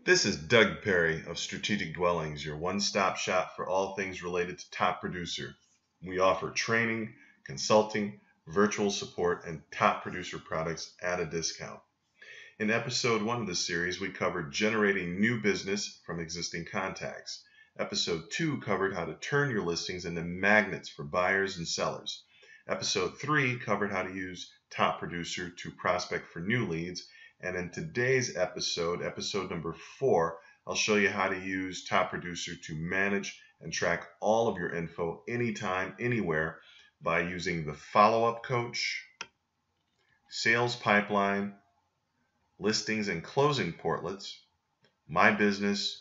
This is Doug Perry of Strategic Dwellings, your one-stop shop for all things related to Top Producer. We offer training, consulting, virtual support, and Top Producer products at a discount. In episode 1 of this series, we covered generating new business from existing contacts. Episode 2 covered how to turn your listings into magnets for buyers and sellers. Episode 3 covered how to use Top Producer to prospect for new leads. And in today's episode number 4, I'll show you how to use Top Producer to manage and track all of your info anytime, anywhere by using the follow-up coach, sales pipeline, listings and closing portlets, my business,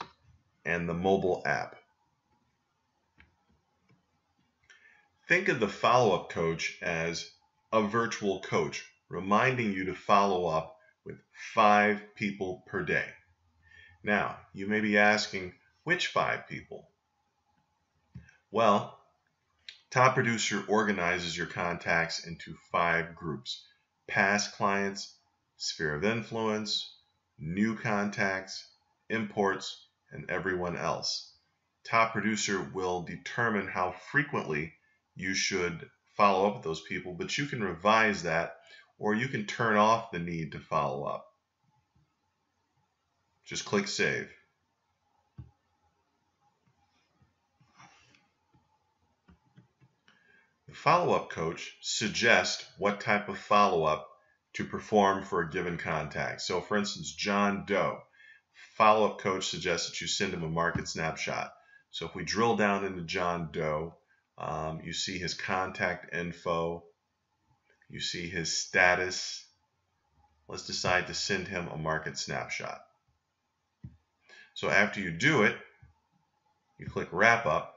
and the mobile app. Think of the follow-up coach as a virtual coach reminding you to follow up with 5 people per day. Now, you may be asking, which 5 people? Well, Top Producer organizes your contacts into 5 groups: past clients, sphere of influence, new contacts, imports, and everyone else. Top Producer will determine how frequently you should follow up with those people, but you can revise that, or you can turn off the need to follow up. Just click Save. The follow-up coach suggests what type of follow-up to perform for a given contact. So for instance, John Doe. Follow-up coach suggests that you send him a market snapshot. So if we drill down into John Doe, you see his contact info, you see his status. Let's decide to send him a market snapshot. So after you do it, you click Wrap Up.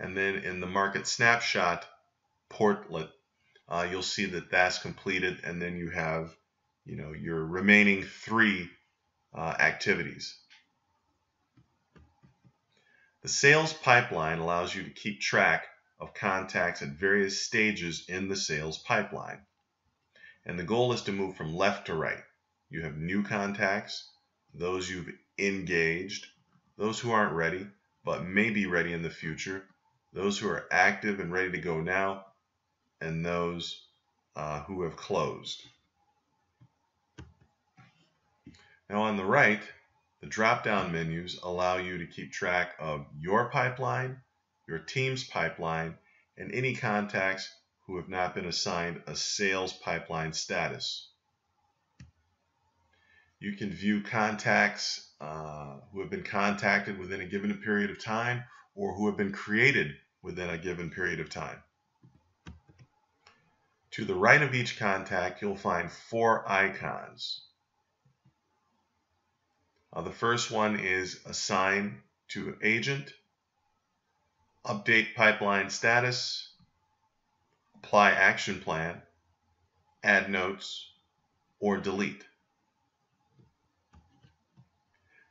And then in the market snapshot portlet, you'll see that that's completed, and then you have, your remaining 3 activities. The sales pipeline allows you to keep track of contacts at various stages in the sales pipeline. And the goal is to move from left to right. You have new contacts, those you've engaged, those who aren't ready but may be ready in the future, those who are active and ready to go now, and those who have closed. Now on the right, the drop-down menus allow you to keep track of your pipeline, your team's pipeline, and any contacts who have not been assigned a sales pipeline status. You can view contacts who have been contacted within a given period of time or who have been created within a given period of time. To the right of each contact, you'll find 4 icons. The first one is Assign to Agent, Update Pipeline Status, Apply Action Plan, Add Notes, or Delete.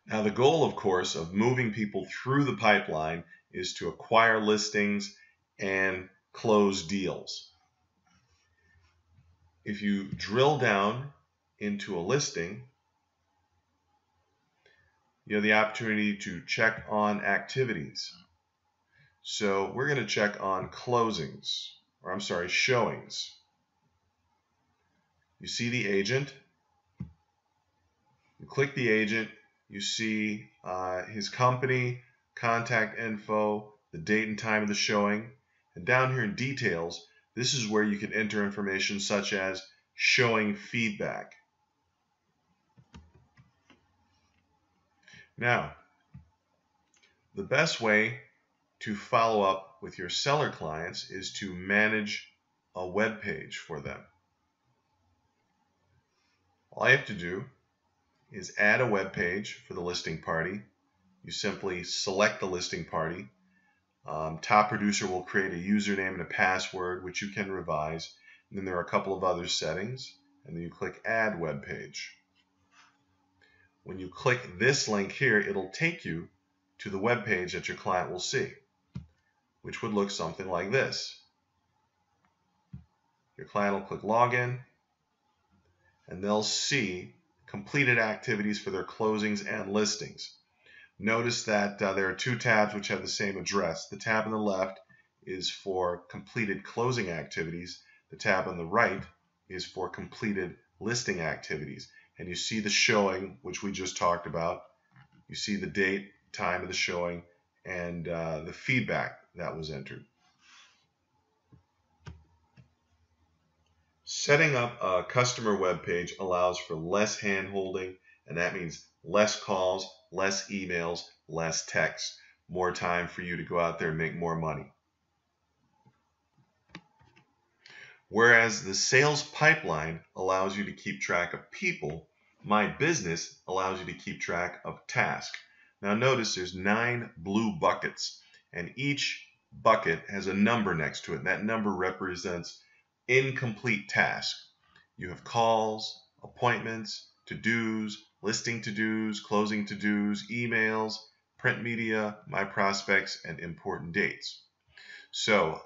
Now the goal, of course, of moving people through the pipeline is to acquire listings and close deals. If you drill down into a listing, you have the opportunity to check on activities. So we're going to check on showings. You see the agent. You click the agent. You see his company, contact info, the date and time of the showing. And down here in details, this is where you can enter information such as showing feedback. Now, the best way to follow up with your seller clients is to manage a web page for them. All you have to do is add a web page for the listing party. You simply select the listing party. Top Producer will create a username and a password, which you can revise. And then there are a couple of other settings, and then you click Add Web Page. When you click this link here, it'll take you to the web page that your client will see, which would look something like this. Your client will click Login, and they'll see completed activities for their closings and listings. Notice that there are two tabs which have the same address. The tab on the left is for completed closing activities. The tab on the right is for completed listing activities. And you see the showing, which we just talked about. You see the date, time of the showing, and the feedback that was entered. Setting up a customer web page allows for less hand-holding, and that means less calls, less emails, less text, more time for you to go out there and make more money. Whereas the sales pipeline allows you to keep track of people, My Business allows you to keep track of tasks. Now notice there's 9 blue buckets, and each bucket has a number next to it, and that number represents incomplete tasks. You have calls, appointments, to-dos, listing to-dos, closing to-dos, emails, print media, my prospects, and important dates. So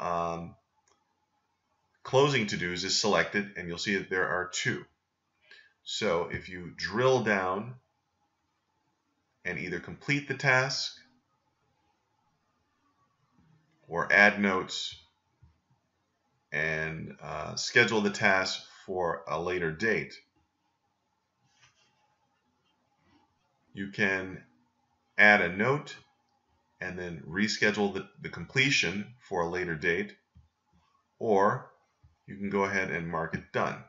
closing to-dos is selected, and you'll see that there are 2. So if you drill down and either complete the task or add notes and schedule the task for a later date, you can add a note and then reschedule the completion for a later date, or you can go ahead and mark it done.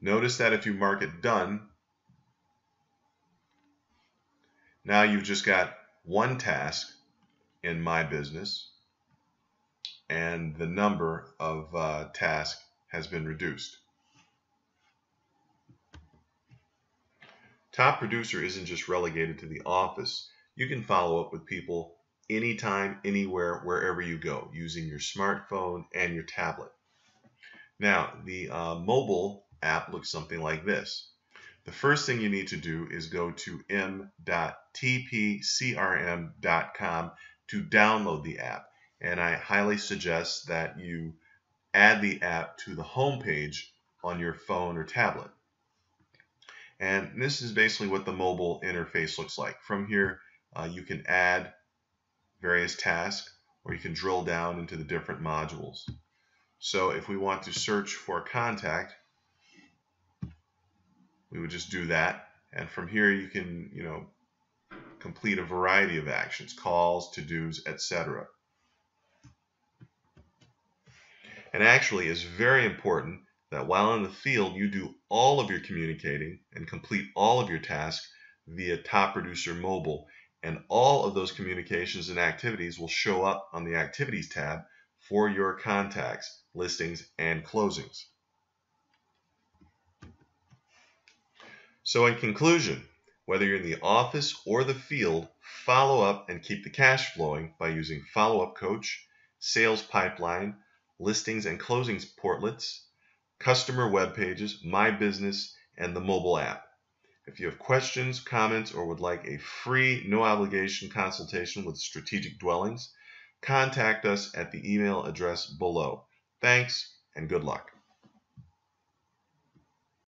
Notice that if you mark it done, now you've just got one task in My Business, and the number of tasks has been reduced. Top Producer isn't just relegated to the office. You can follow up with people anytime, anywhere, wherever you go, using your smartphone and your tablet. Now, the mobile app looks something like this. The first thing you need to do is go to m.tpcrm.com to download the app. And I highly suggest that you add the app to the home page on your phone or tablet. And this is basically what the mobile interface looks like. From here, you can add various tasks, or you can drill down into the different modules. So if we want to search for a contact, we would just do that. And from here, you can, complete a variety of actions, calls, to-dos, etc. And actually, it's very important that while in the field, you do all of your communicating and complete all of your tasks via Top Producer Mobile. And all of those communications and activities will show up on the Activities tab for your contacts, listings, and closings. So in conclusion, whether you're in the office or the field, follow up and keep the cash flowing by using Follow-Up Coach, Sales Pipeline, Listings and Closings Portlets, Customer Web Pages, My Business, and the mobile app. If you have questions, comments, or would like a free, no-obligation consultation with Strategic Dwellings, contact us at the email address below. Thanks and good luck.